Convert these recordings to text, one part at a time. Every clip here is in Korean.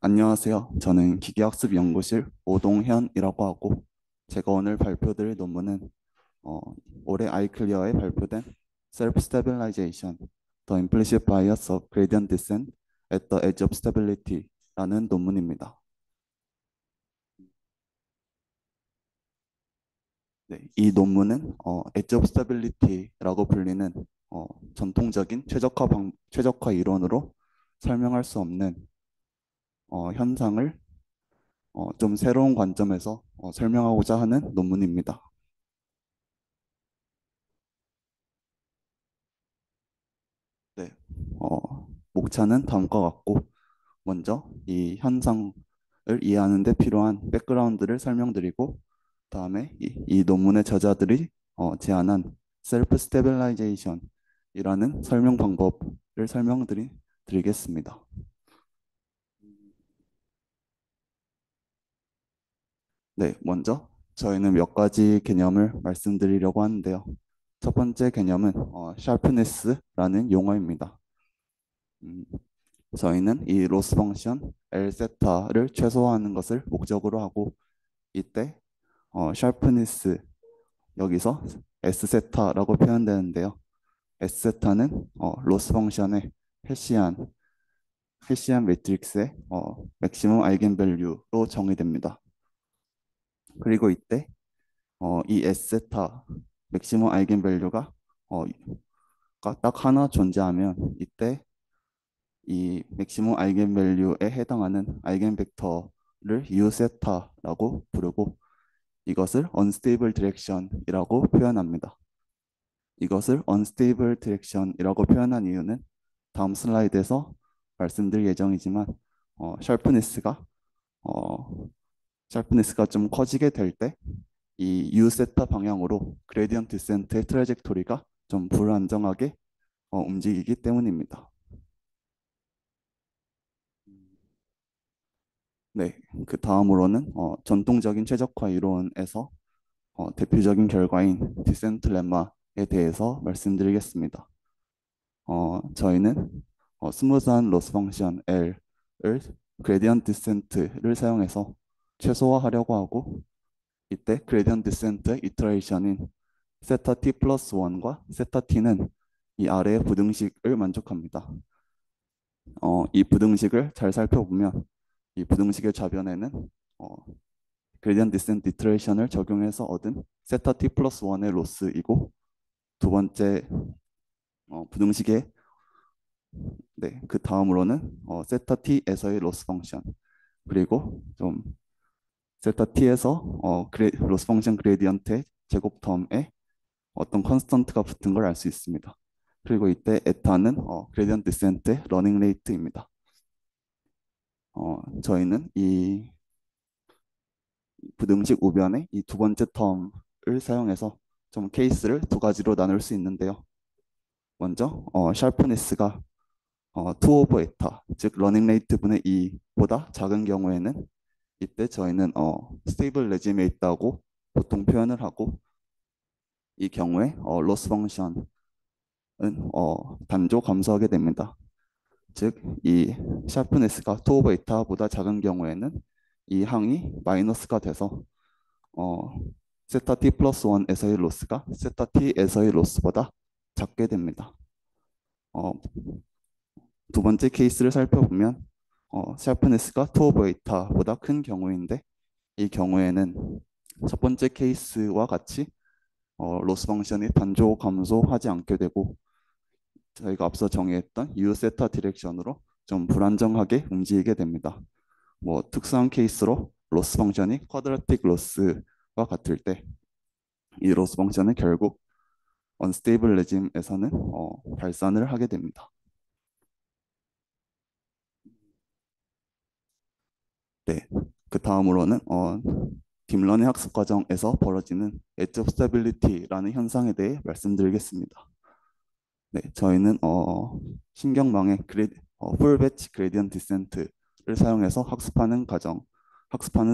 안녕하세요. 저는 기계학습연구실 오동현이라고 하고 제가 오늘 발표드릴 논문은 어, 올해 아이클리어에 발표된 Self-Stabilization, The Implicit Bias of Gradient Descent at the Edge of Stability라는 논문입니다. 네, 이 논문은 Edge of Stability라고 불리는 어, 전통적인 최적화 이론으로 설명할 수 없는 현상을 좀 새로운 관점에서 설명하고자 하는 논문입니다. 네, 목차는 다음과 같고, 먼저 이 현상을 이해하는 데 필요한 백그라운드를 설명드리고, 다음에 이 논문의 저자들이 제안한 셀프 스테빌라이제이션이라는 설명 방법을 드리겠습니다. 네, 먼저 저희는 몇 가지 개념을 말씀드리려고 하는데요. 첫 번째 개념은 sharpness라는 용어입니다. 음, 저희는 이 로스 펑션 L 세타를 최소화하는 것을 목적으로 하고 이때 sharpness 여기서 S 세타라고 표현되는데요. S 세타는 로스 펑션의 헤시안 헤시안 매트릭스의 맥시멈 아이겐밸류로 정의됩니다. 그리고 이때 이 S 세타 맥시멈 아이겐밸류가 딱 하나 존재하면 이때 이 맥시멈 아이겐밸류에 해당하는 아이겐벡터를 U세타라고 부르고 이것을 unstable direction이라고 표현합니다. 이것을 unstable direction이라고 표현한 이유는 다음 슬라이드에서 말씀드릴 예정이지만 샤프니스가 어, 샤프니스가 좀 커지게 될 때 이 U세타 방향으로 그레디언트 디센트의 트래젝토리가 좀 불안정하게 움직이기 때문입니다. 네, 그 다음으로는 전통적인 최적화 이론에서 대표적인 결과인 디센트 렘마에 대해서 말씀드리겠습니다. 저희는 스무스한 로스 펑션 L을 그레디언트 디센트를 사용해서 최소화하려고 하고 이때 그레디언트 디센트의 이터레이션인 세타 t 플러스 1과 세타 t는 이 아래의 부등식을 만족합니다. 이 부등식을 잘 살펴보면 이 부등식의 좌변에는 어, 그레디언트 디센트 이터레이션을 적용해서 얻은 세타 t 플러스 1의 로스이고 두 번째 부등식의 네, 그 다음으로는 세타 t에서의 로스 펑션 그리고 좀 세타 t에서 로스 펑션 그레디언트의 제곱 텀에 어떤 컨스턴트가 붙은 걸 알 수 있습니다. 그리고 이때 에타는 그레디언트 디센트의 러닝 레이트입니다. 저희는 이 부등식 우변의 이 두 번째 텀을 사용해서 좀 케이스를 두 가지로 나눌 수 있는데요. 먼저 샤프니스가 2 오버 에타, 즉 러닝 레이트 분의 2보다 작은 경우에는 이때 저희는 스테이블 레짐에 있다고 보통 표현을 하고 이 경우에 로스 펑션은 단조 감소하게 됩니다. 즉 이 샤프니스가 2 오버 에타보다 작은 경우에는 이 항이 마이너스가 돼서 어, 세타 t 플러스 1에서의 로스가 세타 t에서의 로스보다 작게 됩니다. 어, 두 번째 케이스를 살펴보면 샤프니스가 2 오버 에타보다 큰 경우인데 이 경우에는 첫 번째 케이스와 같이 로스 펑션이 단조 감소하지 않게 되고 저희가 앞서 정의했던 U 세타 디렉션으로 좀 불안정하게 움직이게 됩니다. 뭐 특수한 케이스로 로스 펑션이 쿼드라틱 로스와 같을 때 이 로스 펑션은 결국 언스테이블 레짐에서는 발산을 하게 됩니다. 네, 그 다음으로는 딥러닝 학습 과정에서 벌어지는 엣지 오브 스테빌리티라는 현상에 대해 말씀드리겠습니다. 네, 저희는 신경망의 풀 배치 그레디언트 디센트를 사용해서 학습하는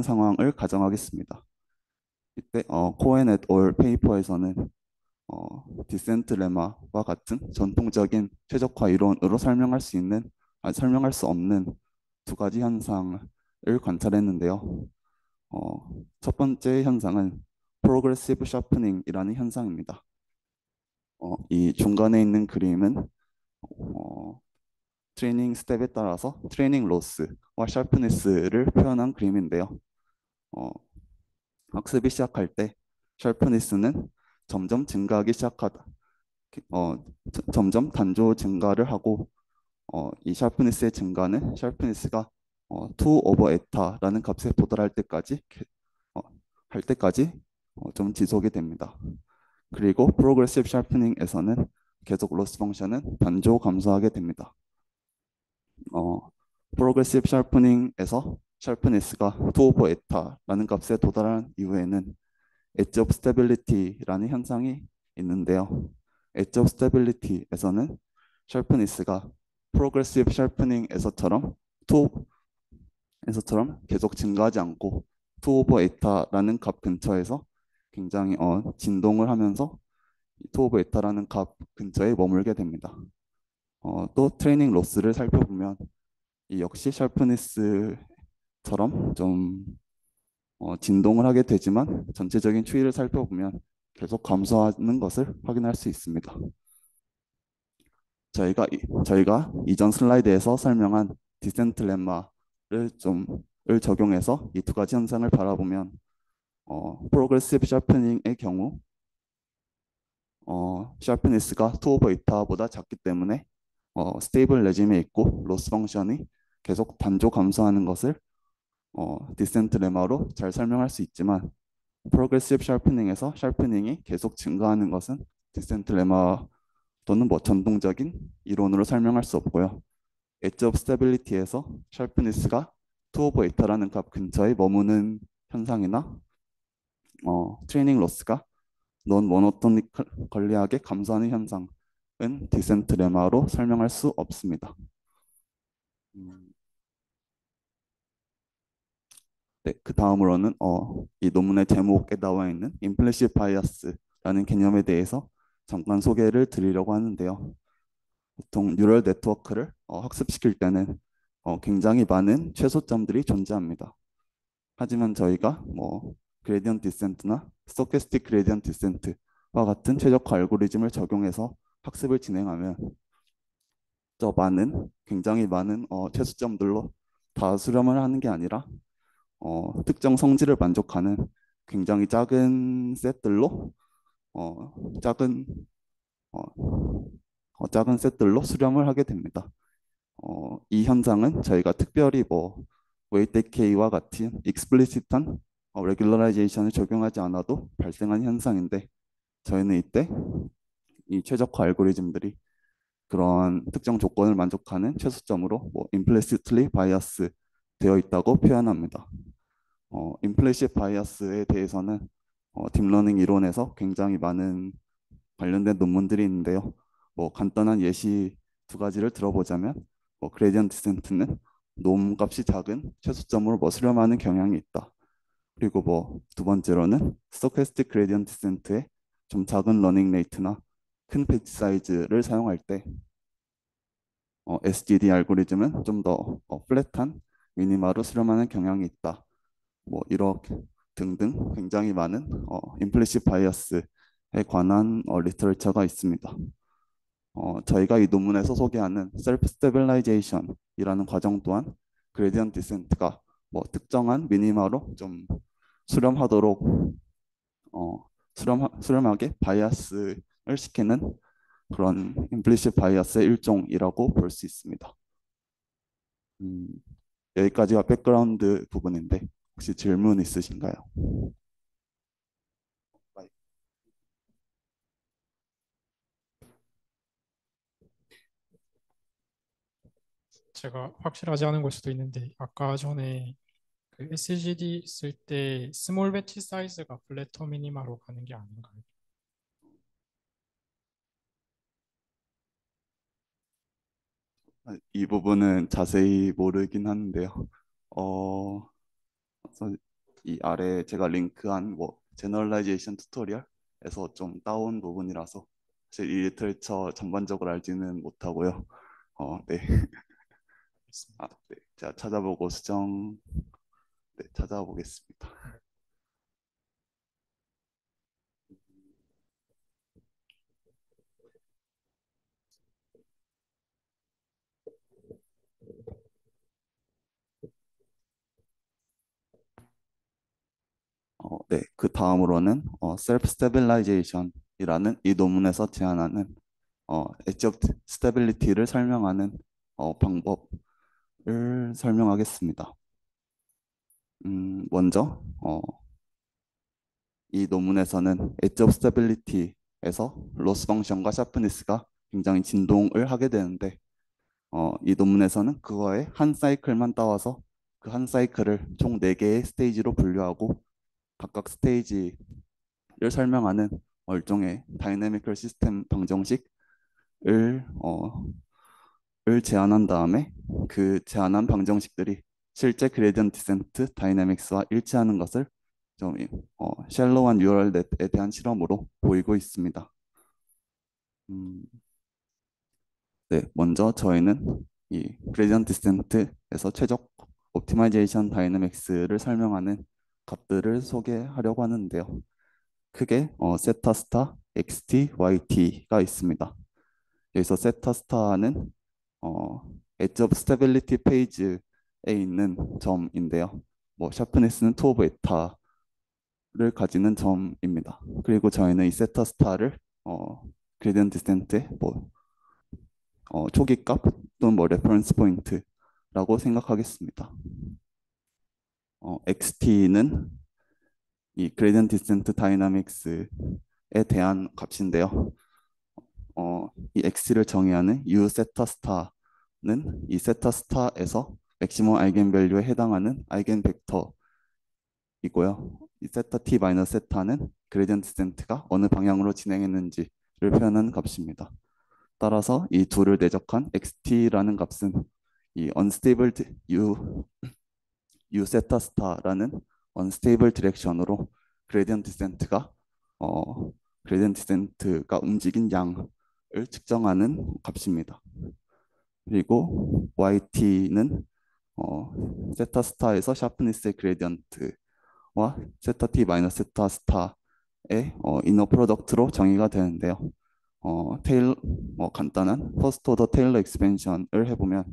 상황을 가정하겠습니다. 이때 코엔 et al. 페이퍼에서는 디센트 레마와 같은 전통적인 최적화 이론으로 설명할 수 없는 두 가지 현상을 관찰했는데요. 첫 번째 현상은 프로그레시브 샤프닝이라는 현상입니다. 이 중간에 있는 그림은 어, 트레이닝 스텝에 따라서 트레이닝 로스와 샤프니스를 표현한 그림인데요. 어, 학습이 시작할 때 샤프니스는 점점 증가하기 시작하다. 어, 점점 단조 증가를 하고 이 샤프니스의 증가는 샤프니스가 2 오버 에타라는 값에 도달할 때까지 어, 할 때까지 좀 지속이 됩니다. 그리고 프로그레시브 샤프닝에서는 계속 로스 펑션은 단조 감소하게 됩니다. 프로그레시브 샤프닝에서 샤프니스가 2 오버 에타라는 값에 도달한 이후에는 엣지 오브 스테빌리티라는 현상이 있는데요. 엣지 오브 스테빌리티에서는 샤프니스가 프로그레시브 샤프닝에서처럼 2에서처럼 계속 증가하지 않고 2 오버 에타라는 값 근처에서 굉장히 진동을 하면서 2 오버 에타라는 값 근처에 머물게 됩니다. 또 트레이닝 로스를 살펴보면 이 역시 샤프니스처럼 좀 진동을 하게 되지만 전체적인 추이를 살펴보면 계속 감소하는 것을 확인할 수 있습니다. 저희가 이전 슬라이드에서 설명한 디센트 렘마를 을 적용해서 이 두 가지 현상을 바라보면 프로그레시브 샤프닝의 경우 샤프니스가 2 오버 이타보다 작기 때문에 스테이블 레짐에 있고 로스 펑션이 계속 단조 감소하는 것을 디센트 레마로 잘 설명할 수 있지만 프로그레시브 샤프닝에서 샤프닝이 계속 증가하는 것은 디센트 레마 또는 뭐 전동적인 이론으로 설명할 수 없고요. 엣지 오브 스테빌리티에서 샤프니스가 2 오버 이타라는 값 근처에 머무는 현상이나 트레이닝 로스가 논 모노토니컬리하게 감소하는 현상은 디센트 레마로 설명할 수 없습니다. 음, 네, 그 다음으로는 이 논문의 제목에 나와 있는 임플리시트 바이어스라는 개념에 대해서 잠깐 소개를 드리려고 하는데요. 보통 뉴럴 네트워크를 학습시킬 때는 굉장히 많은 최소점들이 존재합니다. 하지만 저희가 뭐 그레디언트 디센트나 스토캐스틱 그레디언트 디센트와 같은 최적화 알고리즘을 적용해서 학습을 진행하면 굉장히 많은 최소점들로 다 수렴을 하는 게 아니라 특정 성질을 만족하는 굉장히 작은 셋들로 어, 작은 어, 작은 셋들로 수렴을 하게 됩니다. 이 현상은 저희가 특별히 뭐 웨이트 K와 같은 익스플리시트한 레귤러라이제이션을 적용하지 않아도 발생한 현상인데 저희는 이때 이 최적화 알고리즘들이 그런 특정 조건을 만족하는 최소점으로 뭐 implicitly bias 되어 있다고 표현합니다. implicit bias에 대해서는 딥러닝 이론에서 굉장히 많은 관련된 논문들이 있는데요. 뭐 간단한 예시 두 가지를 들어보자면 그레디언트 디센트는 놈 값이 작은 최소점으로 수렴하는 경향이 있다. 그리고 뭐 두 번째로는 스토캐스틱 그레디언트 디센트의 좀 작은 러닝 레이트나 큰 패치 사이즈를 사용할 때 SGD 알고리즘은 좀 더 플랫한 미니마로 수렴하는 경향이 있다. 뭐 이렇게 등등 굉장히 많은 임플리시트 바이어스에 관한 리터처가 있습니다. 저희가 이 논문에서 소개하는 셀프 스테빌라이제이션이라는 과정 또한 그레디언트 디센트가 뭐 특정한 미니마로 좀 수렴하도록 수렴하게 바이어스를 시키는 그런 임플리시트 바이어스의 일종이라고 볼 수 있습니다. 음, 여기까지가 백그라운드 부분인데 혹시 질문 있으신가요? 제가 확실하지 않은 걸 수도 있는데 아까 전에 그 SGD 쓸 때 스몰 배치 사이즈가 플래터 미니마로 가는 게 아닌가요? 이 부분은 자세히 모르긴 하는데요. 어, 그래서 이 아래 제가 링크한 뭐 제너럴라이제이션 튜토리얼에서 좀 따온 부분이라서 사실 이 리터처 전반적으로 알지는 못하고요. 네. 아, 하겠습니다. 네. 제가 찾아보고 수정, 네, 찾아보겠습니다. 네. 네. 그 다음으로는 셀프 스테빌라이제이션이라는 이 논문에서 제안하는 엣지 오브 스테빌리티를 설명하는 방법을 설명하겠습니다. 먼저 이 논문에서는 엣지 오브 스테빌리티에서 로스 펑션과 샤프니스가 굉장히 진동을 하게 되는데 이 논문에서는 그거의 한 사이클만 따와서 그 한 사이클을 총 4개의 스테이지로 분류하고 각각 스테이지를 설명하는 일종의 다이내미컬 시스템 방정식을 을 제안한 다음에 그 제안한 방정식들이 실제 그레디언트 디센트 다이내믹스와 일치하는 것을 좀 샬로우한 뉴럴 넷에 대한 실험으로 보이고 있습니다. 음, 네, 먼저 저희는 이 그레디언트 디센트에서 최적 옵티마이제이션 다이내믹스를 설명하는 값들을 소개하려고 하는데요. 크게 세타 스타, xt, yt가 있습니다. 여기서 세타 스타는 어, 엣지 오브 스테빌리티 페이지에 있는 점인데요. 뭐 샤프니스는 2 오브 에타를 가지는 점입니다. 그리고 저희는 이 세타 스타를 그레디언트 디센트의 뭐 초기값 또는 뭐 레퍼런스 포인트라고 생각하겠습니다. XT는 이 그레디언트 디센트 다이나믹스에 대한 값인데요. 이 x를 정의하는 u 세타 스타는 이 세타 스타에서 맥시멈 아이겐 밸류에 해당하는 아이겐 벡터이고요. 이 세타 t 마이너스 세타는 그레디언트 디센트가 어느 방향으로 진행했는지를 표현하는 값입니다. 따라서 이 둘을 대적한 xt라는 값은 이 unstable u 세타 스타라는 unstable 디렉션으로 그레디언트 디센트가 어 그레디언트 디센트가 움직인 양을 측정하는 값입니다. 그리고 yt는 세타 스타에서 샤프니스의 그레디언트와 세타 t 마이너스 세타 스타의 이너 프로덕트로 정의가 되는데요. 테일 간단한 퍼스트 오더 테일러 익스펜션을 해보면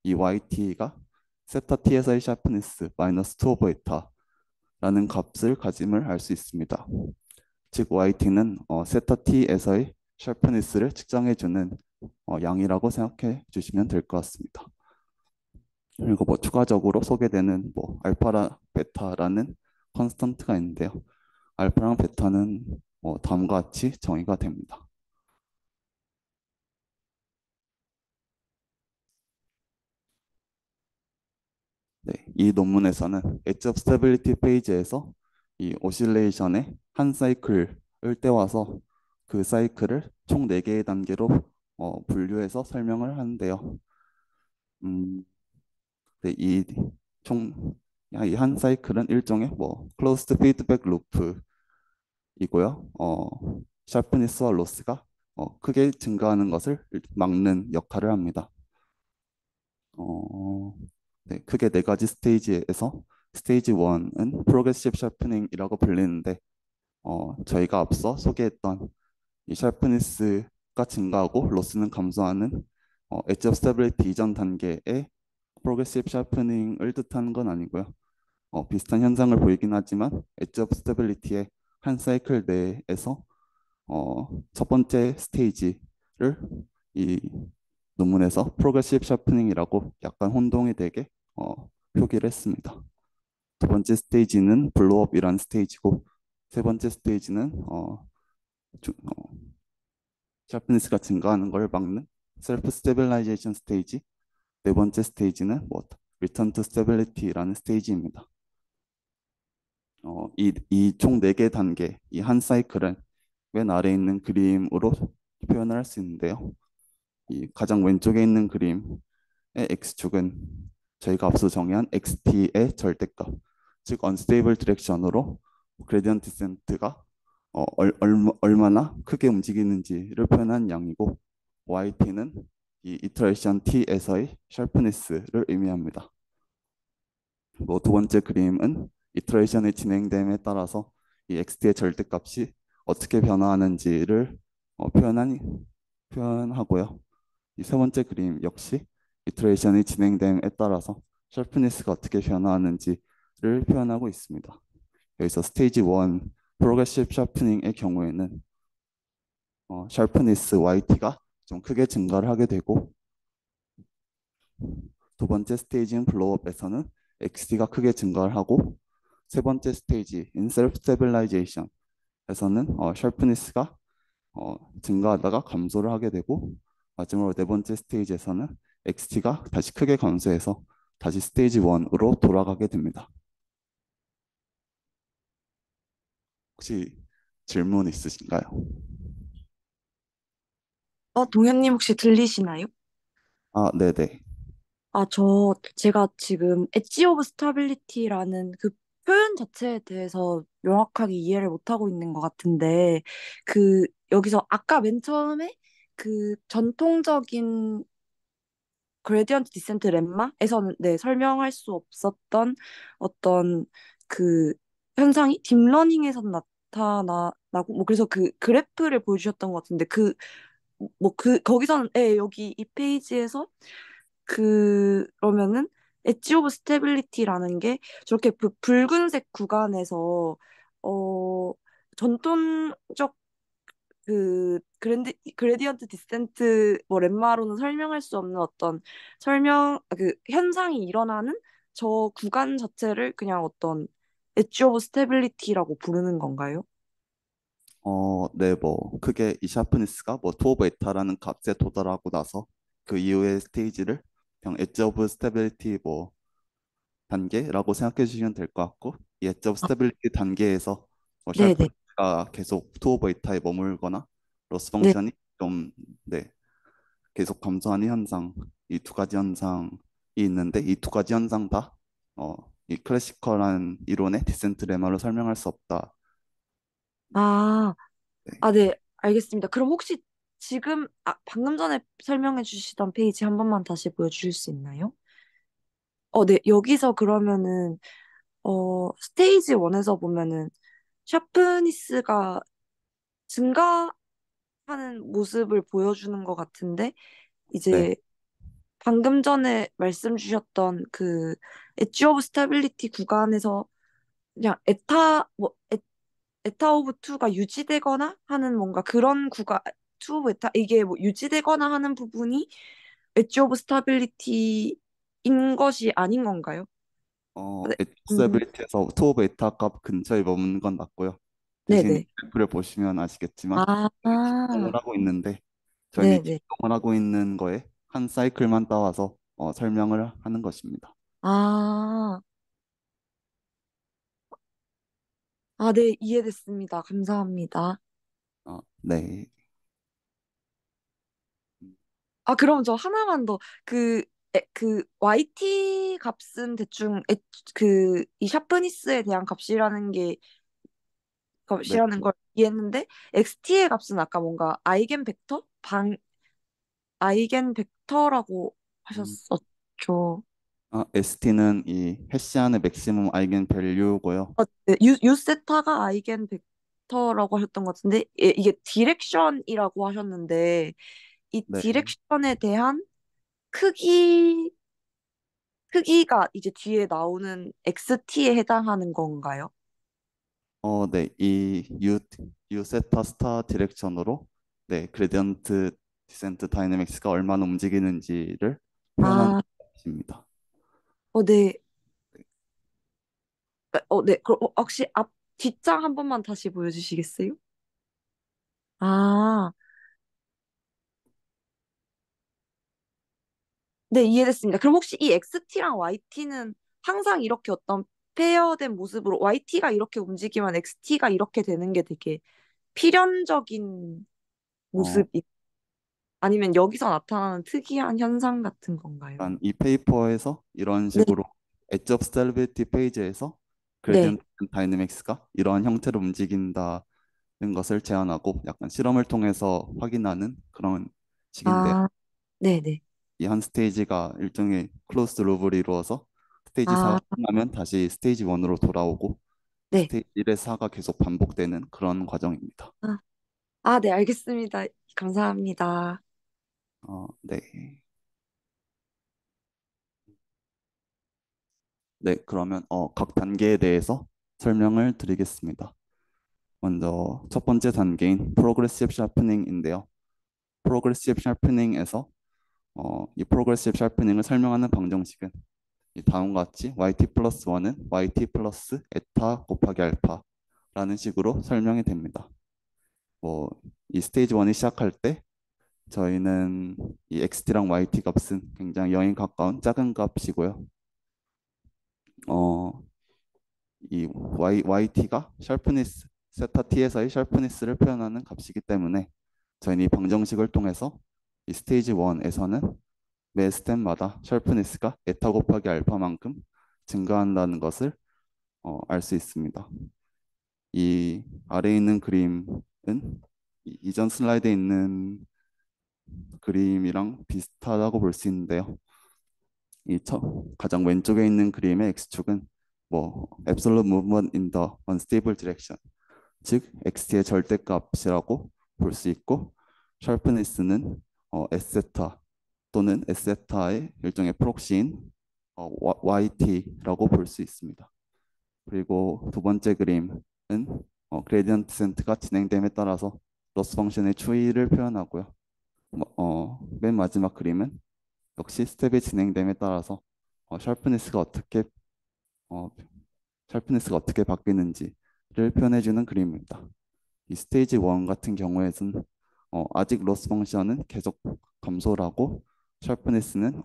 이 yt가 세타 t에서의 샤프니스 마이너스 2 오버 에타라는 값을 가짐을 알 수 있습니다. 즉 yt는 세타 t에서의 샤프니스를 측정해주는 양이라고 생각해 주시면 될 것 같습니다. 그리고 뭐 추가적으로 소개되는 뭐 알파라 베타라는 컨스턴트가 있는데요. 알파랑 베타는 다음과 같이 정의가 됩니다. 네, 이 논문에서는 엣지 오브 스테빌리티 페이지에서 이 오실레이션의 한 사이클을 떼와서 그 사이클을 총 4개의 단계로 분류해서 설명을 하는데요. 음, 네, 이 한 사이클은 일종의 뭐 클로스드 피드백 루프이고요. 샤프니스와 로스가 크게 증가하는 것을 막는 역할을 합니다. 어, 네, 크게 4가지 스테이지에서 스테이지 1은 프로그레시브 샤프닝이라고 불리는데 저희가 앞서 소개했던 이 샤프니스가 증가하고 로스는 감소하는 엣지 오브 스테빌리티 이전 단계의 프로그레시브 샤프닝을 뜻하는 건 아니고요. 비슷한 현상을 보이긴 하지만 엣지 오브 스테빌리티의 한 사이클 내에서 첫 번째 스테이지를 이 논문에서 프로그레시브 샤프닝이라고 약간 혼동이 되게 표기를 했습니다. 두 번째 스테이지는 블로업이라는 스테이지고 세 번째 스테이지는 샤프니스가 증가하는 걸 막는 셀프 스테빌라이제이션 스테이지, 네 번째 스테이지는 뭐 리턴 투 스테빌리티라는 스테이지입니다. 이 총 4개 단계, 이 한 사이클은 맨 아래에 있는 그림으로 표현을 할 수 있는데요. 이 가장 왼쪽에 있는 그림의 x축은 저희가 앞서 정의한 xt의 절대값, 즉 unstable 디렉션으로 그레디언트 디센트가 얼마나 크게 움직이는지를 표현한 양이고 yt는 이 이터레이션 t에서의 sharpness를 의미합니다. 뭐 두 번째 그림은 이터레이션의 진행됨에 따라서 이 xt의 절대값이 어떻게 변화하는지를 표현하고요. 이 세 번째 그림 역시 이터레이션이 진행됨에 따라서 샤프니스가 어떻게 변화하는지를 표현하고 있습니다. 여기서 스테이지 1 프로그레시브 샤프닝의 경우에는 샤프니스 YT가 좀 크게 증가를 하게 되고, 두 번째 스테이지인 블로우업에서는 XT가 크게 증가를 하고, 세 번째 스테이지 인 셀프 스테빌라이제이션에서는 샤프니스가 증가하다가 감소를 하게 되고, 마지막으로 네 번째 스테이지에서는 XT가 다시 크게 감소해서 다시 스테이지 1으로 돌아가게 됩니다. 혹시 질문 있으신가요? 동현님 혹시 들리시나요? 네네. 제가 지금 엣지 오브 스타빌리티라는 그 표현 자체에 대해서 명확하게 이해를 못하고 있는 것 같은데, 여기서 아까 맨 처음에 그 전통적인 그레디언트 디센트 렘마에서는 네, 설명할 수 없었던 어떤 그 현상이 딥러닝에서 나타나고, 뭐 그래서 그 그래프를 보여주셨던 것 같은데, 거기서는, 예, 여기 이 페이지에서 그러면은 엣지 오브 스테빌리티라는 게 저렇게 붉은색 구간에서 어 전통적 그레디언트 디센트 뭐 렘마로는 설명할 수 없는 어떤 현상이 일어나는 저 구간 자체를 그냥 어떤 엣지 오브 스테빌리티라고 부르는 건가요? 네, 뭐 크게 이 샤프니스가 뭐 투 오브 에타라는 값에 도달하고 나서 그 이후의 스테이지를 그냥 엣지 오브 스테빌리티 뭐 단계라고 생각해 주시면 될 것 같고, 이 엣지 오브 아, 스테빌리티 단계에서 뭐 네네. 샤프니스가 계속 투 오브 에타에 머물거나 로스 네. 펑션이 좀, 네, 계속 감소하는 현상, 이 두 가지 현상이 있는데, 이 두 가지 현상 다 이 클래시컬한 이론의 디센트 레마로 설명할 수 없다. 아, 네. 네, 알겠습니다. 그럼 혹시 방금 전에 설명해 주시던 페이지 한 번만 다시 보여주실 수 있나요? 네, 여기서 그러면은, 스테이지 1에서 보면은, 샤프니스가 증가하는 모습을 보여주는 것 같은데, 네. 이제 방금 전에 말씀 주셨던 엣지 오브 스타빌리티 구간에서 그냥 에타 오브 2가 유지되거나 하는 뭔가 그런 투 오브 에타 이게 뭐 유지되거나 하는 부분이 엣지 오브 스타빌리티인 것이 아닌 건가요? 네, 엣지서빌리티에서 투 오브 에타 값 근처에 머무는 건 맞고요. 대신 네네. 그래프를 보시면 아시겠지만 기동을 하고 있는데, 저희는 네네. 기동을 하고 있는 거에 한 사이클만 따와서 설명을 하는 것입니다. 아, 네, 이해됐습니다. 감사합니다. 네. 그럼 저 하나만 더, YT 값은 대충, 이 샤프니스에 대한 네. 값이라는 걸 이해했는데, XT의 값은 아까 뭔가 아이겐 벡터라고 음, 하셨었죠. ST는 이 해시안의 맥시멈 아이겐 밸류고요. 네, 유세타가 아이겐 벡터라고 하셨던 것 같은데, 예, 이게 디렉션이라고 하셨는데, 이 네. 디렉션에 대한 크기, 크기가 이제 뒤에 나오는 XT에 해당하는 건가요? 네. 유 세타 스타 디렉션으로, 네, 그레디언트 디센트 다이내믹스가 얼마나 움직이는지를 표현하는 아, 것입니다. 네. 네. 그럼 혹시 뒷장 한 번만 다시 보여주시겠어요? 아, 네, 이해됐습니다. 그럼 혹시 이 XT랑 YT는 항상 이렇게 어떤 페어된 모습으로 YT가 이렇게 움직이면 XT가 이렇게 되는 게 되게 필연적인 어, 모습이 아니면 여기서 나타나는 특이한 현상 같은 건가요? 이 페이퍼에서 이런 네, 식으로 엣지 오브 스텔비티 페이지에서 네. 그레디언트 다이내믹스가 이러한 형태로 움직인다는 것을 제안하고 약간 실험을 통해서 확인하는 그런 식인데요. 아, 네네. 이 한 스테이지가 일종의 클로스드 루프를 이루어서 스테이지 아, 4가 끝나면 다시 스테이지 1으로 돌아오고 네. 스테이지 1의 4가 계속 반복되는 그런 과정입니다. 아, 네, 알겠습니다. 감사합니다. 네. 네, 그러면 각 단계에 대해서 설명을 드리겠습니다. 먼저 첫 번째 단계인 프로그레시브 샤프닝인데요. 프로그레시브 샤프닝에서 이 프로그레시브 샤프닝을 설명하는 방정식은 이 다음과 같이 yt 플러스 1은 yt 플러스 에타 곱하기 알파라는 식으로 설명이 됩니다. 뭐 이 스테이지 1이 시작할 때 저희는 이 xt 랑 yt 값은 굉장히 0에 가까운 작은 값이고요. 어, 이 yt가 샤프니스 세타 t에서의 샤프니스를 표현하는 값이기 때문에 저희는 이 방정식을 통해서 이 스테이지 1에서는 매 스텝마다 샤프니스가 에타 곱하기 알파만큼 증가한다는 것을 알 수 있습니다. 이 아래에 있는 그림은 이전 슬라이드에 있는 그림이랑 비슷하다고 볼 수 있는데요. 가장 왼쪽에 있는 그림의 x축은 뭐 absolute movement in the unstable direction, 즉 xt의 절대값이라고 볼 수 있고, sharpness는 s세타 또는 s세타의 일종의 프록시인 yt라고 볼 수 있습니다. 그리고 두 번째 그림은 그레디언트 디센트가 진행됨에 따라서 로스 펑션의 추이를 표현하고요. 맨 마지막 그림은 역시 스텝이 진행됨에 따라서 샤프니스가 어떻게 어, 샤프니스가 어떻게 바뀌는지를 표현해주는 그림입니다. 이 스테이지 1 같은 경우에는 아직 로스 펑션은 계속 감소하고 샤프니스는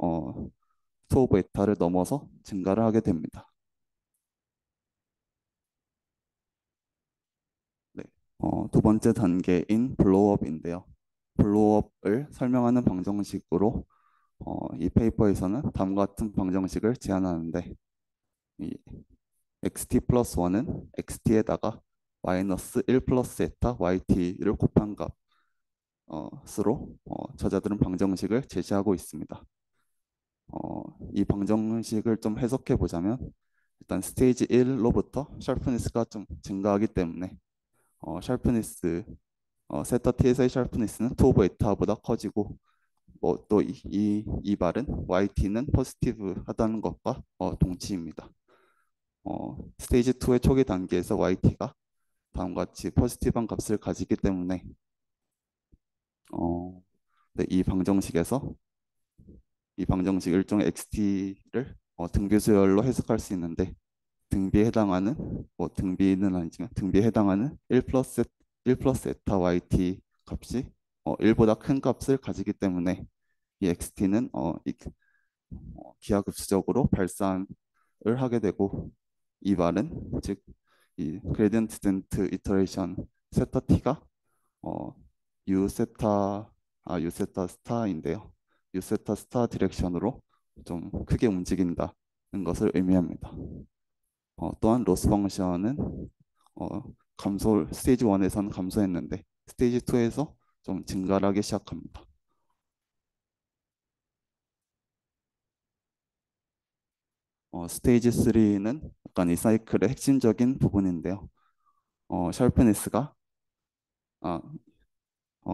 투 오브 에타를 넘어서 증가를 하게 됩니다. 네. 두 번째 단계인 블로우업인데요. 블로우업을 설명하는 방정식으로 이 페이퍼에서는 다음과 같은 방정식을 제안하는데, 이 xt 플러스 1은 xt에다가 마이너스 1 플러스 에타 yt를 곱한 값으로 저자들은 방정식을 제시하고 있습니다. 이 방정식을 좀 해석해 보자면, 일단 스테이지 1로부터 샤프니스가 좀 증가하기 때문에 샤프니스 세타 t에서의 샤프니스는 2 오브 에타보다 커지고, 뭐 또 이 발은 yt는 포지티브 하다는 것과 동치입니다. 스테이지 2의 초기 단계에서 yt가 다음과 같이 포지티브한 값을 가지기 때문에 네, 이 방정식 일종의 xt를 등비수열로 해석할 수 있는데, 등비에 해당하는 등비는 아니지만 등비에 해당하는 1 플러스 에타 yt 값이 1보다 큰 값을 가지기 때문에 이 xt는 기하급수적으로 발산을 하게 되고, 이 말은 즉 이 그레디언트 덴트 이터레이션 세타 t가 어, u 세타 u 세타 스타인데요. u 세타 스타 디렉션으로 좀 크게 움직인다는 것을 의미합니다. 또한 로스 펑션은 감소 스테이지 1에서는 감소했는데 스테이지 2에서 좀 증가를 하기 시작합니다. 스테이지 3는 약간 이 사이클의 핵심적인 부분인데요. 샤르프니스가 아,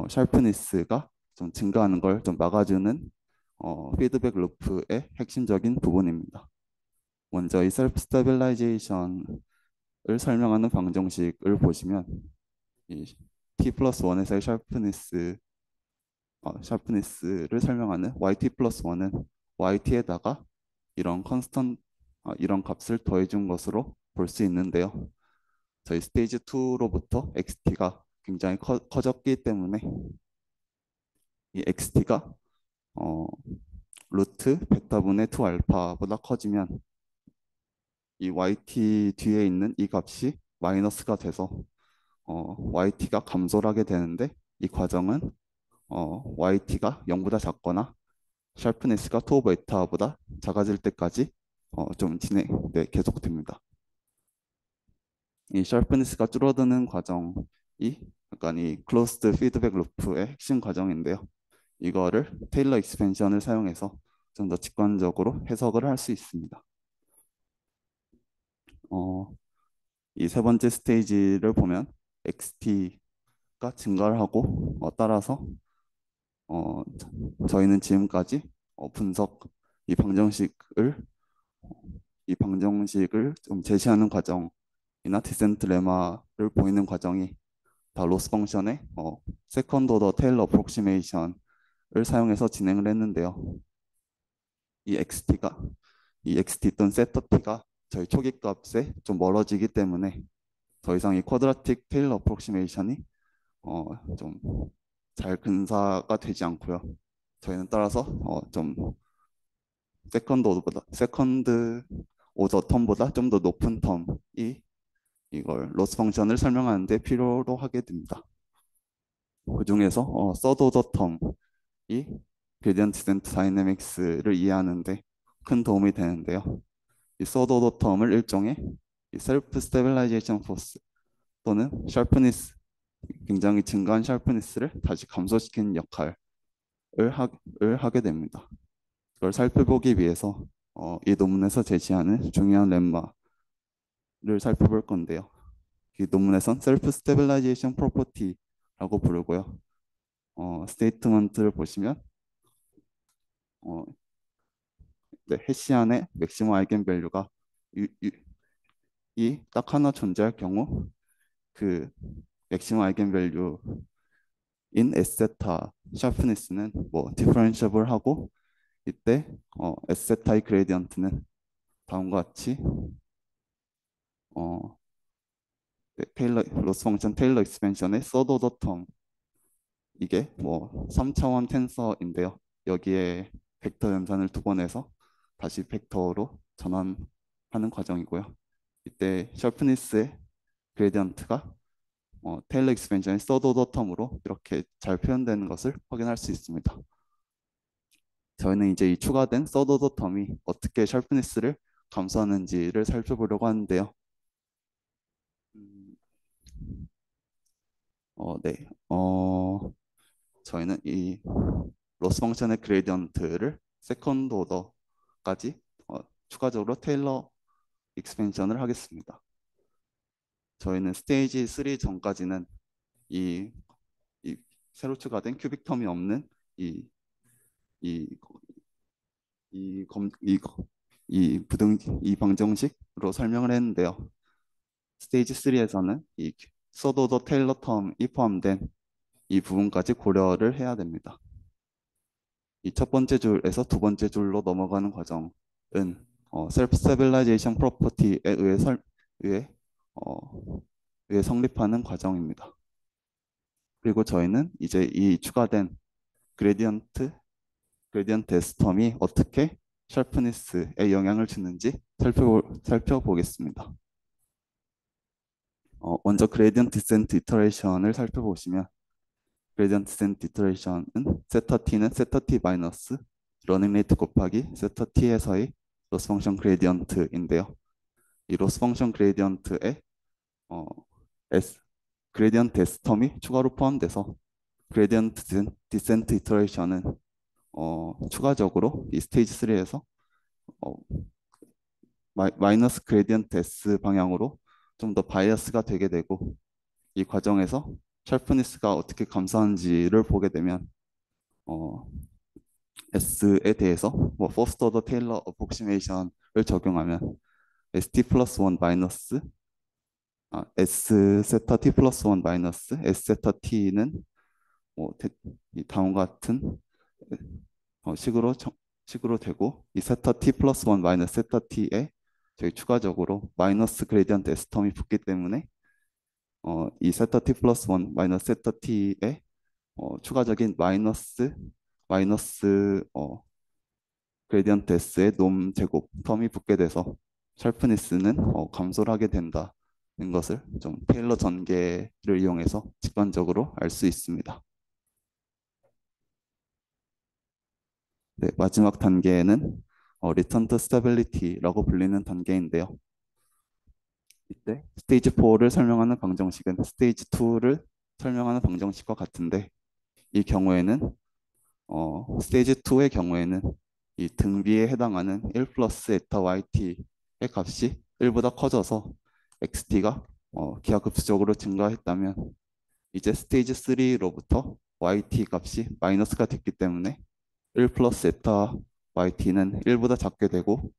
샤르프니스가 좀 증가하는 걸 좀 막아주는 피드백 루프의 핵심적인 부분입니다. 먼저 이 셀프 스테빌라이제이션을 설명하는 방정식을 보시면, 이 t 플러스 1에서의 샤프니스를 설명하는 yt 플러스 1은 yt에다가 이런 이런 값을 더해준 것으로 볼 수 있는데요. 저희 스테이지 2로부터 xt가 굉장히 커졌기 때문에 이 xt가 루트 베타분의 2 알파보다 커지면 이 yt 뒤에 있는 이 값이 마이너스가 돼서 yt가 감소를 하게 되는데, 이 과정은 yt가 0보다 작거나 샤프니스가 2 오브 에타보다 작아질 때까지 네, 계속됩니다. 이 샤프니스가 줄어드는 과정이 약간 이 클로스드 피드백 루프의 핵심 과정인데요. 이거를 테일러 익스펜션을 사용해서 좀 더 직관적으로 해석을 할 수 있습니다. 이 세 번째 스테이지를 보면 XT가 증가를 하고 따라서 어, 저희는 지금까지 분석 이 방정식을 이 방정식을 좀 제시하는 과정이나 디센트 레마를 보이는 과정이 다 로스 펑션의 세컨드 오더 테일러 어프록시메이션을 사용해서 진행을 했는데요. 이 XT가 이 XT 또는 세터 T가 저희 초기 값에 좀 멀어지기 때문에 더 이상 이 쿼드라틱 테일러 어프록시메이션이 좀 잘 근사가 되지 않고요. 저희는 따라서 좀 세컨드 오더 텀보다 좀 더 높은 텀이 이걸 로스 펑션을 설명하는데 필요로 하게 됩니다. 그 중에서 서드 오더 텀이 그레디언트 디센트 다이내믹스를 이해하는데 큰 도움이 되는데요. 이 서드 오더 텀을 일종의 셀프 스테빌라이제이션 포스 또는 샤프니스 굉장히 증가한 샤프니스를 다시 감소시키는 역할을 하게 됩니다. 그걸 살펴보기 위해서 이 논문에서 제시하는 중요한 렘마를 살펴볼 건데요. 이 논문에선 셀프 스테빌라이제이션 프로퍼티라고 부르고요. 스테이트먼트를 보시면 어, 네, 해시안의 맥시멈 아이겐 밸류가 이 딱 하나 존재할 경우 그 맥시멈 아이겐 밸류인 에세타 샤프니스는 뭐 디퍼런셔블 하고 이때 에세타의 그레디언트는 다음과 같이 어, 네, 테일러 로스 펑션 테일러 익스펜션의 서드 오더 텀 이게 뭐 3차원 텐서인데요. 여기에 벡터 연산을 두 번 해서 다시 벡터로 전환하는 과정이고요. 이때 샤프니스의 그레디언트가 테일러 익스펜션의 서드 오더 텀으로 이렇게 잘 표현되는 것을 확인할 수 있습니다. 저희는 이제 이 추가된 서드 오더 텀이 어떻게 샤프니스를 감소하는지를 살펴보려고 하는데요. 음, 네. 저희는 이 로스 펑션의 그레디언트를 세컨드 오더까지 추가적으로 테일러 익스펜션을 하겠습니다. 저희는 스테이지 3 전까지는 이, 이 새로 추가된 큐빅 텀이 없는 이, 이, 이 방정식으로 설명을 했는데요. 스테이지 3에서는 이 서드 오더 테일러 텀이 포함된 이 부분까지 고려를 해야 됩니다. 이 첫 번째 줄에서 두 번째 줄로 넘어가는 과정은 셀프 스테빌라이제이션 프로퍼티에 의해, 어, 의해 성립하는 과정입니다. 그리고 저희는 이제 이 추가된 그레디언트 에스텀이 어떻게 샤프니스에 영향을 주는지 살펴보겠습니다. 먼저 그레디언트 디센트 이터레이션을 살펴보시면 그레디언트 디센트 이터레이션은 세타 t는 세타 t 마이너스 러닝 레이트 곱하기 세타 t에서의 로스 펑션 그레디언트인데요. 이 로스 펑션 그레디언트에 어, S 그레디언트 S 텀이 추가로 포함돼서 그레디언트 디센트 이터레이션은 추가적으로 이 스테이지 3에서 어, 마이너스 그레디언트 S 방향으로 좀 더 바이어스가 되게 되고 이 과정에서 샤프니스가 어떻게 감소하는지를 보게 되면 어, S에 대해서 뭐 퍼스트 오더 테일러 어프록시메이션을 적용하면 ST 플러스 1 마이너스 S 세타 T 플러스 1 마이너스 S 세타 T는 뭐 이 다음과 같은 식으로 식으로 되고 이 세타 T 플러스 1 마이너스 세타 T에 저희 추가적으로 마이너스 그레디언트 S 텀이 붙기 때문에 이 세타 T 플러스 1 마이너스 세타 T에 추가적인 마이너스 그레디언트 S의 놈 제곱 텀이 붙게 돼서 샬프니스는 감소를 하게 된다는 것을 좀 테일러 전개를 이용해서 직관적으로 알 수 있습니다. 네, 마지막 단계는 리턴 투 스테빌리티라고 불리는 단계인데요. 이때 스테이지 4를 설명하는 방정식은 스테이지 2를 설명하는 방정식과 같은데 이 경우에는 스테이지 2의 경우에는 이 등비에 해당하는 1 플러스 에타 yt의 값이 1보다 커져서 xt가 기하급수적으로 증가했다면, 이제 스테이지 3로부터 yt 값이 마이너스가 됐기 때문에 1 플러스 에타 yt는 1보다 작게 되고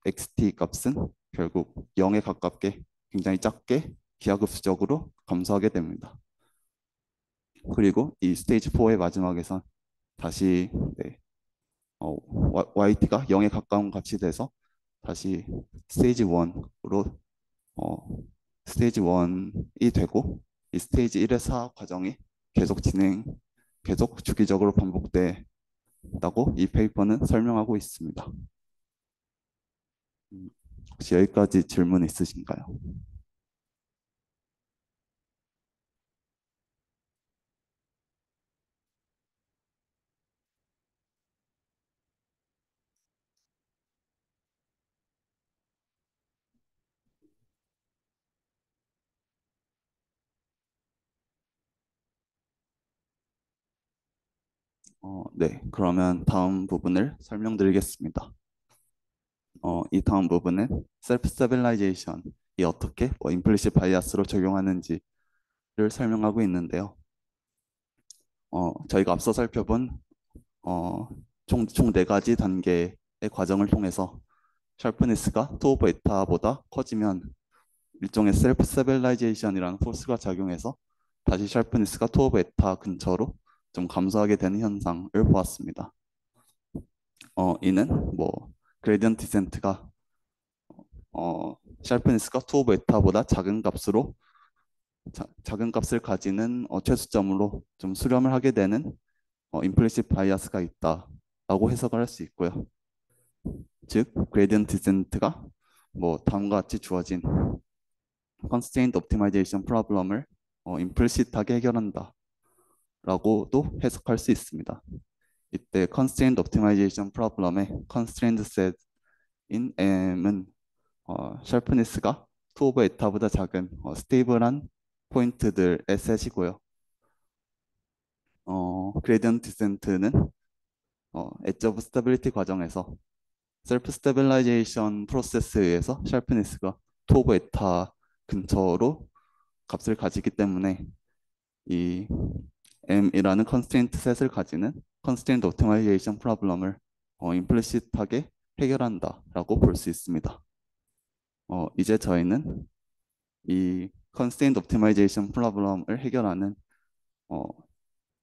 xt 값은 결국 0에 가깝게 굉장히 작게 기하급수적으로 감소하게 됩니다. 그리고 이 스테이지 4의 마지막에선 다시 yt가 0에 가까운 값이 돼서 다시 스테이지 1으로 스테이지 1이 되고, 이 스테이지 1의 4 과정이 계속 주기적으로 반복된다고 이 페이퍼는 설명하고 있습니다. 혹시 여기까지 질문 있으신가요? 네, 그러면 다음 부분을 설명드리겠습니다. 이 다음 부분은 셀프 스테빌라이제이션이 어떻게 임플리시트 바이아스로 적용하는지를 설명하고 있는데요. 저희가 앞서 살펴본 총 4가지 단계의 과정을 통해서 샤프니스가 2 오브 에타보다 커지면 일종의 셀프 스테빌라이제이션이라는 포스가 작용해서 다시 샤프니스가 2 오브 에타 근처로 좀 감소하게 되는 현상을 보았습니다. 이는 그레디언트 디센트가 샤프니스가 2 오브 에타보다 작은 값으로 작은 값을 가지는 최소점으로 좀 수렴을 하게 되는 임플리시트 바이아스가 있다라고 해석을 할 수 있고요. 즉 그레디언트 디센트가 다음과 같이 주어진 constraint optimization problem을 임플리시트하게 해결한다 라고도 해석할 수 있습니다. 이때 constraint optimization problem의 constraint set인 M은 샤프니스가 2 오브 에타보다 작은 스테이블한 포인트들의 셋이고요. 그레디언트 디센트는 엣지 오브 스타빌리티 과정에서 셀프 스테빌라이제이션 프로세스에 의해서 샤프니스가 2 오브 에타 근처로 값을 가지기 때문에 이 M이라는 컨스트레인트 셋을 가지는 컨스트레인트 옵티마이제이션 프로블럼을 임플리시트하게 해결한다라고 볼 수 있습니다. 이제 저희는 이 컨스트레인트 옵티마이제이션 프로블럼을 해결하는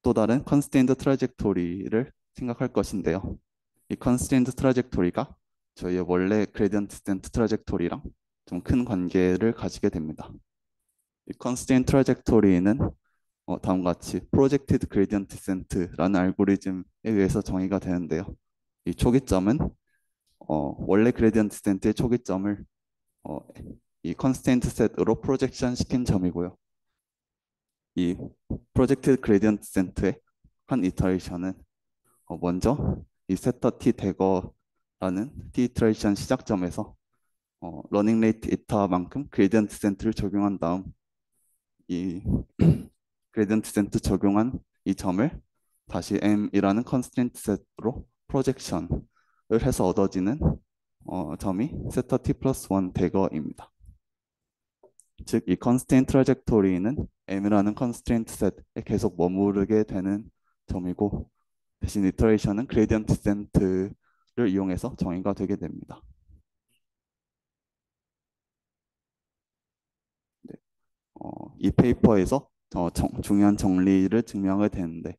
또 다른 컨스트레인트 트라젝토리를 생각할 것인데요. 이 컨스트레인트 트라젝토리가 저희의 원래 그레디언트 디센트 트라젝토리랑 좀 큰 관계를 가지게 됩니다. 이 컨스트레인트 트라젝토리는 다음과 같이 프로젝티드 그레디언트 디센트라는 알고리즘에 의해서 정의가 되는데요. 이 초기점은 원래 그레디언트 디센트의 초기점을 이 컨스트레인트 셋으로 프로젝션 시킨 점이고요. 이 프로젝티드 그레디언트 디센트의 한 이터레이션은 먼저 이 세터 t 대거라는 t 이터레이션 시작점에서 러닝 레이트 이타만큼 그레디언트 디센트를 적용한 다음 이 그레디언트 디센트 적용한 이 점을 다시 m이라는 컨스트레인트 셋으로 프로젝션을 해서 얻어지는 점이 세타 t 플러스 1 대거입니다. 즉 이 컨스트레인트 트라젝토리는 m이라는 컨스트레인트 셋에 계속 머무르게 되는 점이고, 대신 이터레이션은 그레디언트 디센트를 이용해서 정의가 되게 됩니다. 네. 이 페이퍼에서 중요한 정리를 증명하게 되는데,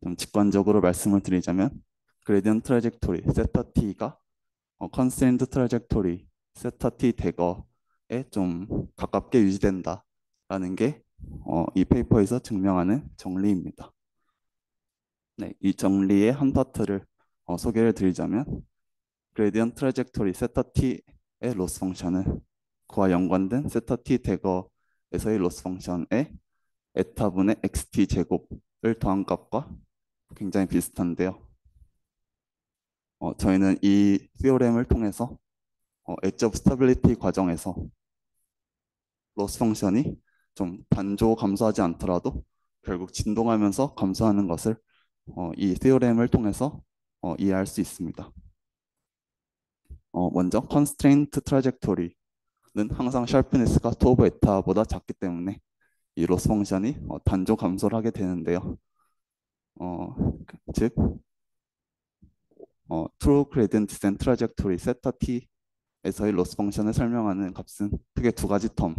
좀 직관적으로 말씀을 드리자면 그레디언트 트라젝토리 세타 t가 컨스트레인트 트라젝토리 세타 t 대거에 좀 가깝게 유지된다라는 게 이 페이퍼에서 증명하는 정리입니다. 네, 이 정리의 한 파트를 소개를 드리자면 그레디언트 트라젝토리 세타 t의 로스 펑션은 그와 연관된 세타 t 대거에서의 로스 펑션의 에타분의 xt 제곱을 더한 값과 굉장히 비슷한데요. 저희는 이 티오렘을 통해서 엣지 오브 스타빌리티 과정에서 로스 펑션이 좀 단조 감소하지 않더라도 결국 진동하면서 감소하는 것을 이 theorem을 통해서 이해할 수 있습니다. 먼저 constraint trajectory는 항상 sharpness가 2 over beta보다 작기 때문에 이 로스 펑션이 단조 감소를 하게 되는데요. 즉 true gradient descent trajectory 세타 t에서의 로스 펑션을 설명하는 값은 크게 두 가지 텀,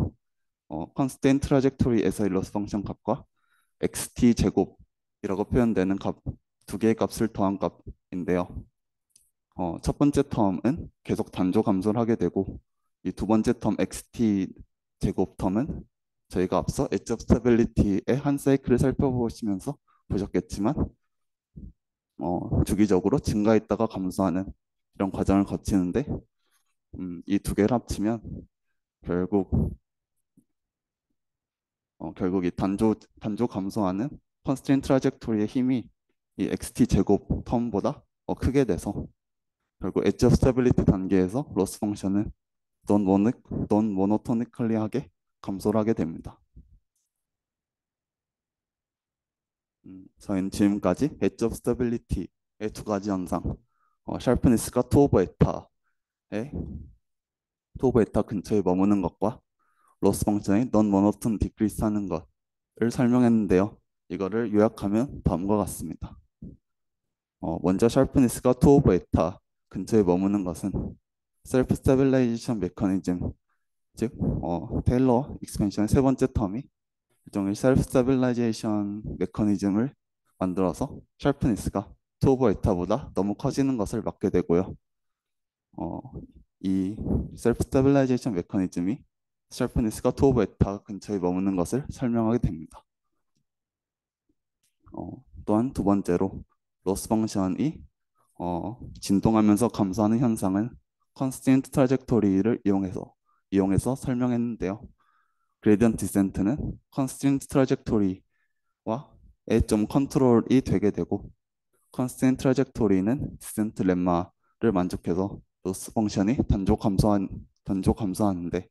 constraint trajectory에서의 로스 펑션 값과 xt 제곱이라고 표현되는 값 두 개의 값을 더한 값인데요. 첫 번째 텀은 계속 단조 감소를 하게 되고 이 두 번째 텀 xt 제곱 텀은 저희가 앞서 엣지 오브 스테빌리티의 한 사이클을 살펴보시면서 보셨겠지만 주기적으로 증가했다가 감소하는 이런 과정을 거치는데 이 두 개를 합치면 결국 이 단조 감소하는 컨스트레인트 트라젝토리의 힘이 이 xt 제곱 텀보다 크게 돼서 결국 엣지 오브 스테빌리티 단계에서 로스 펑션은 넌 모노토니컬리하게 감소를 하게 됩니다. 저희는 지금까지 엣지 오브 스테빌리티의 두 가지 현상, 샤프니스가 투 오버 에타 근처에 머무는 것과 로스 펑션이 넌 모노톤 디크리스 하는 것을 설명했는데요. 이거를 요약하면 다음과 같습니다. 먼저 샤프니스가 투 오버 에타 근처에 머무는 것은 셀프 스테빌라이제이션 메커니즘, 즉 테일러 익스펜션의 세 번째 텀이 일종의 셀프 스테빌라이제이션 메커니즘을 만들어서 샤프니스가 투 오버 에타보다 너무 커지는 것을 막게 되고요. 어, 이 셀프 스테빌라이제이션 메커니즘이 샤프니스가 투 오브 에타 근처에 머무는 것을 설명하게 됩니다. 또한 두 번째로 로스 펑션이 진동하면서 감소하는 현상은 컨스틴트 트라젝토리를 이용해서 설명했는데요. 그레디언트 디센트는 컨스틴트 트라젝토리와의 좀 컨트롤이 되게 되고 컨스틴트 트라젝토리는 디센트 렘마를 만족해서 로스 펑션이 단조 감소하는데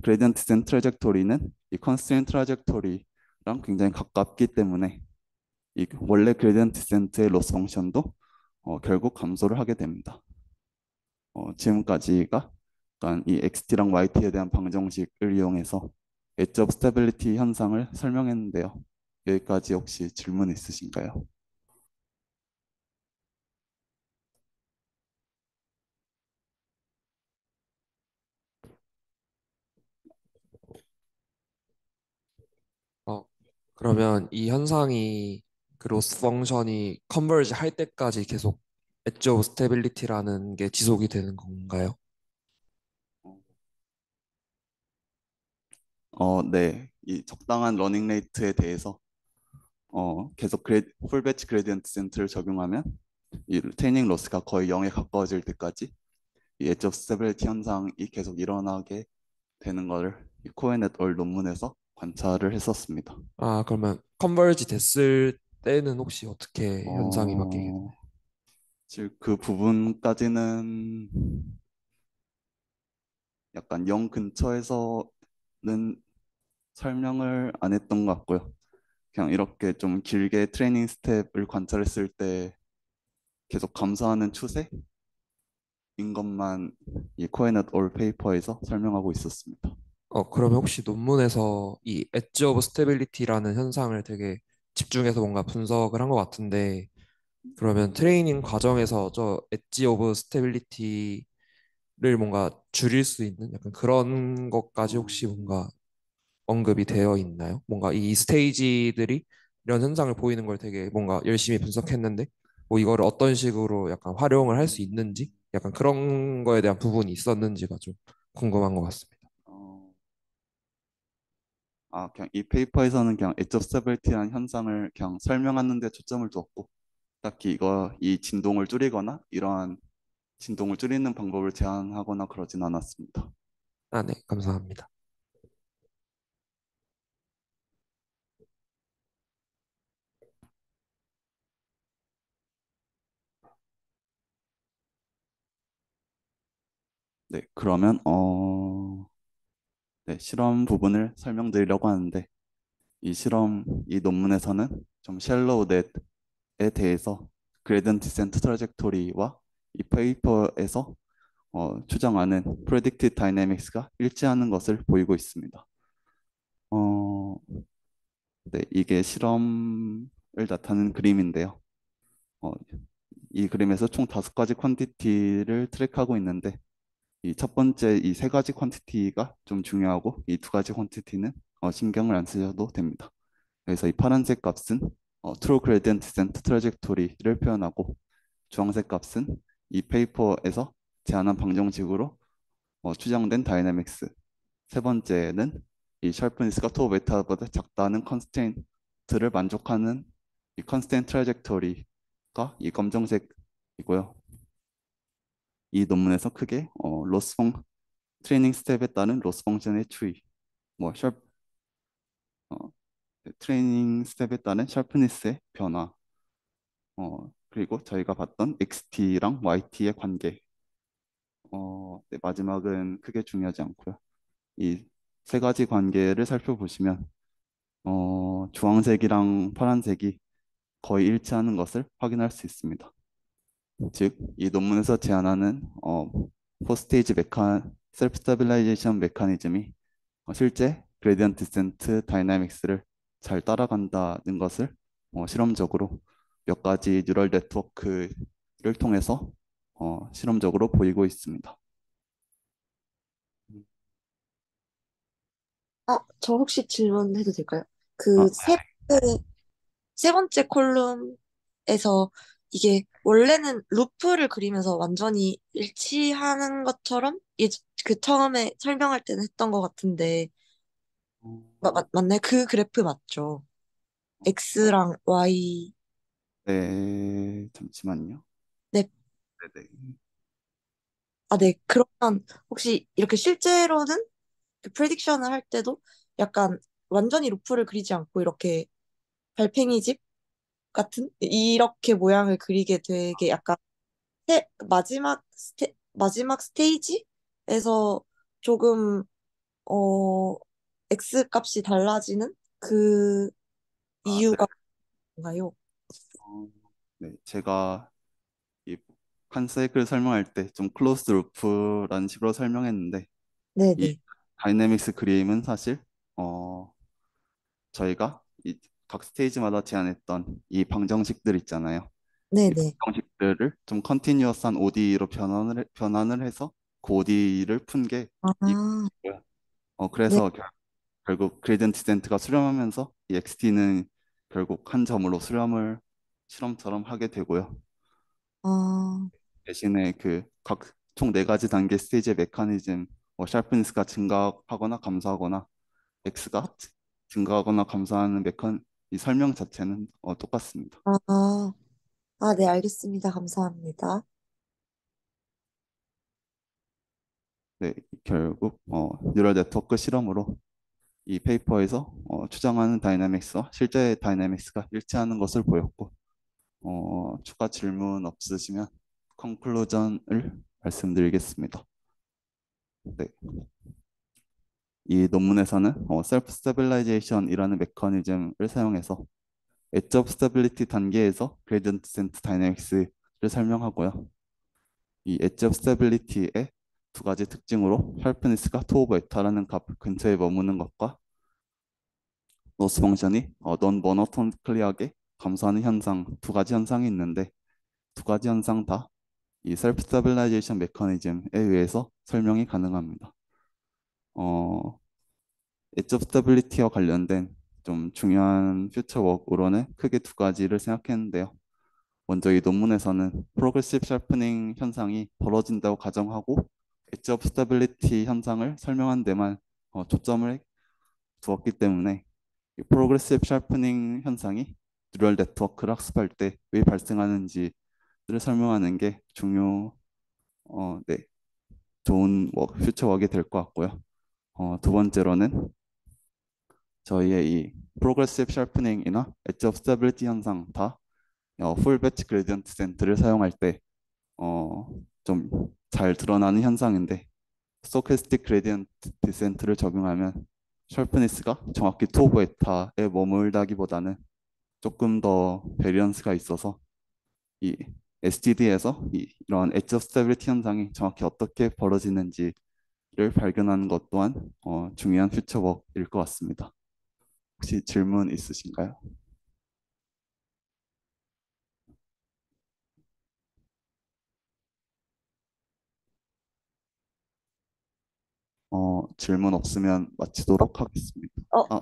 그레디언트 디센트 트라젝토리는 이 컨스트레인트 트라젝토리랑 굉장히 가깝기 때문에 이 원래 그레디언트 디센트의 로스 펑션도 결국 감소를 하게 됩니다. 지금까지가 약간 이 XT랑 YT에 대한 방정식을 이용해서 엣지 오브 스테빌리티 현상을 설명했는데요. 여기까지 혹시 질문 있으신가요? 어, 그러면 이 현상이 그 로스 펑션이 컨버지 할 때까지 계속 엣지 오브 스테빌리티라는 게 지속이 되는 건가요? 네. 이 적당한 러닝 레이트에 대해서 계속 풀 배치 그레디언트 디센트를 적용하면 이 트레이닝 로스가 거의 0에 가까워질 때까지 이 엣지 오브 스테빌리티 현상이 계속 일어나게 되는 것을 이 코엔 et al. 논문에서 관찰을 했었습니다. 아, 그러면 컨버지 됐을 때는 혹시 어떻게 현상이 바뀌게 되나요? 즉 그 부분까지는 약간 0 근처에서는 설명을 안 했던 것 같고요. 그냥 이렇게 좀 길게 트레이닝 스텝을 관찰했을 때 계속 감소하는 추세인 것만 이 코엔 et al. 페이퍼에서 설명하고 있었습니다. 그러면 혹시 논문에서 이 엣지 오브 스테빌리티라는 현상을 되게 집중해서 뭔가 분석을 한 것 같은데, 그러면 트레이닝 과정에서 저 엣지 오브 스테빌리티를 뭔가 줄일 수 있는 약간 그런 것까지 혹시 뭔가 언급이 되어 있나요? 뭔가 이 스테이지들이 이런 현상을 보이는 걸 되게 뭔가 열심히 분석했는데 뭐 이거를 어떤 식으로 약간 활용을 할 수 있는지 약간 그런 거에 대한 부분이 있었는지가 좀 궁금한 것 같습니다. 어, 그냥 이 페이퍼에서는 그냥 엣지 오브 스테빌리티라는 현상을 그냥 설명하는 데 초점을 두었고 딱히 이 진동을 줄이거나 이러한 진동을 줄이는 방법을 제안하거나 그러진 않았습니다. 아, 네, 감사합니다. 네, 그러면 네, 실험 부분을 설명드리려고 하는데 이 논문에서는 좀 쉘로우 넷 대해서 그레디언트 디센트 트라젝토리와 이 페이퍼에서 추정하는 프레딕티드 다이내믹스가 일치하는 것을 보이고 있습니다. 어, 네, 이게 실험을 나타낸 그림인데요. 어, 이 그림에서 총 5가지 퀀티티를 트랙하고 있는데 이 첫 번째 이 3가지 퀀티티가 좀 중요하고 이 2가지 퀀티티는 신경을 안 쓰셔도 됩니다. 그래서 이 파란색 값은 True Gradient Descent Trajectory를 표현하고 주황색 값은 이 페이퍼에서 제안한 방정식으로 추정된 다이내믹스. 세 번째는 이 샤프니스가 토 베타보다 작다는 컨스트레인트를 만족하는 이 컨스트레인트 트라젝토리가 이 검정색이고요. 이 논문에서 크게 트레이닝 스텝에 따른 로스 펑션의 추이, 뭐 어, 트레이닝 스텝에 따른 샤프니스의 변화, 그리고 저희가 봤던 XT랑 YT의 관계, 네, 마지막은 크게 중요하지 않고요. 이 3가지 관계를 살펴보시면 주황색이랑 파란색이 거의 일치하는 것을 확인할 수 있습니다. 즉, 이 논문에서 제안하는 포스테이지 셀프 스타빌라이제이션 메커니즘이 실제 그레디언트 디센트 다이나믹스를 잘 따라간다는 것을 실험적으로 몇 가지 뉴럴 네트워크를 통해서 실험적으로 보이고 있습니다. 저 혹시 질문해도 될까요? 아, 그 세 번째 콜룸에서 이게 원래는 루프를 그리면서 완전히 일치하는 것처럼 그 처음에 설명할 때는 했던 것 같은데 맞나요? 그 그래프 맞죠? X랑 Y. 네, 잠시만요. 네. 네네. 네. 그러면 혹시 이렇게 실제로는 그 프레딕션을 할 때도 약간 완전히 루프를 그리지 않고 이렇게 달팽이집 같은 이렇게 모양을 그리게 되게 약간 마지막 스테이지에서 조금 어 X 값이 달라지는 그 아, 네. 이유가 뭔가요? 어, 네, 제가 이 칸사이클 설명할 때 좀 클로스드 루프라는 식으로 설명했는데 이 네네. 다이내믹스 그림은 사실 저희가 이 각 스테이지마다 제안했던 이 방정식들 있잖아요. 이 네네. 방정식들을 좀 컨티뉴어스한 ODE로 변환을 해서 그 ODE를 푼 게 이 아, 그림이고요. 네. 그래서 결국 그레디언트 디센트가 수렴하면서 이 XT는 결국 한 점으로 수렴을 실험처럼 하게 되고요. 아, 대신에 그 각 총 4가지 단계 스테이지의 메커니즘, 샤프니스가 증가하거나 감소하거나 X가 증가하거나 감소하는 이 설명 자체는 똑같습니다. 아, 네, 알겠습니다. 감사합니다. 네, 결국 뉴럴 네트워크 실험으로 이 페이퍼에서 추정하는 다이내믹스와 실제 다이내믹스가 일치하는 것을 보였고 추가 질문 없으시면 컨클루전을 말씀드리겠습니다. 네, 이 논문에서는 셀프 스테빌라이제이션이라는 메커니즘을 사용해서 엣지 오브 스테빌리티 단계에서 그레디언트 디센트 다이내믹스를 설명하고요. 이 엣지 오브 스테빌리티의 2가지 특징으로 샬프니스가 투 오브 에타라는 값 근처에 머무는 것과 로스 펑션이 넌 모노토닉리하게 감소하는 현상 2가지 현상이 있는데 2가지 현상 다 이 셀프 스테빌라이제이션 메커니즘에 의해서 설명이 가능합니다. 어, 엣지 오브 스테빌리티와 관련된 좀 중요한 퓨처 워크로는 크게 2가지를 생각했는데요. 먼저 이 논문에서는 프로그레시브 샤프닝 현상이 벌어진다고 가정하고 엣지 오브 스테빌리티 현상을 설명한 데만 초점을 두었기 때문에 이 프로그레시브 샤프닝 현상이 뉴럴 네트워크를 학습할 때 왜 발생하는지를 설명하는 게 네, 좋은 퓨처 워크가 될 것 같고요. 2번째로는 저희의 이 프로그레시브 샤프닝이나 엣지 오브 스테빌리티 현상 다 풀 배치 그레디언트 센트를 사용할 때 좀 잘 드러나는 현상인데 스토캐스틱 그레디언트 디센트를 적용하면 셜프니스가 정확히 투 오브 에타에 머물다기보다는 조금 더 베리언스가 있어서 이 STD에서 이런 엣지 오브 스테빌리티 현상이 정확히 어떻게 벌어지는지를 발견하는 것 또한 중요한 퓨처워크일 것 같습니다. 혹시 질문 있으신가요? 질문 없으면 마치도록 하겠습니다.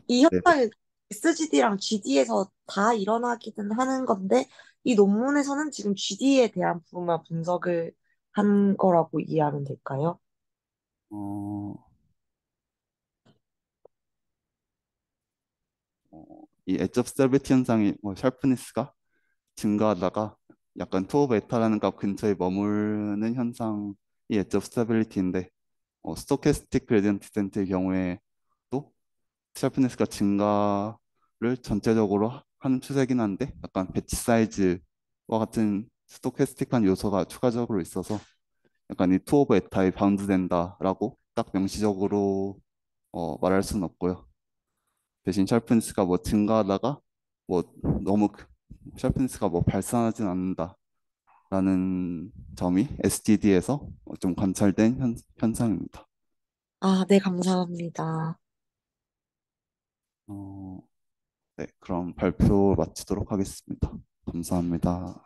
이 네. 현상이 SGD랑 GD에서 다 일어나기는 하는 건데, 이 논문에서는 지금 GD에 대한 부분만 분석을 한 거라고 이해하면 될까요? 어, 이 엣지 오브 스테빌리티 현상이 샬프니스가 증가하다가 약간 투 오브 에타라는 값 근처에 머무르는 현상이 엣지 오브 스테빌리티인데 스토캐스틱 그레디언트 디센트의 경우에 또 샤프니스가 증가를 전체적으로 하는 추세긴 한데 약간 배치 사이즈와 같은 스토캐스틱한 요소가 추가적으로 있어서 약간 이 투 오브 에타에 바운드된다라고 딱 명시적으로 말할 수는 없고요. 대신 샤프니스가 증가하다가 뭐 너무 샤프니스가 발산하진 않는다라는 점이 STD에서 좀 관찰된 현상입니다. 아, 네, 감사합니다. 네, 그럼 발표 마치도록 하겠습니다. 감사합니다.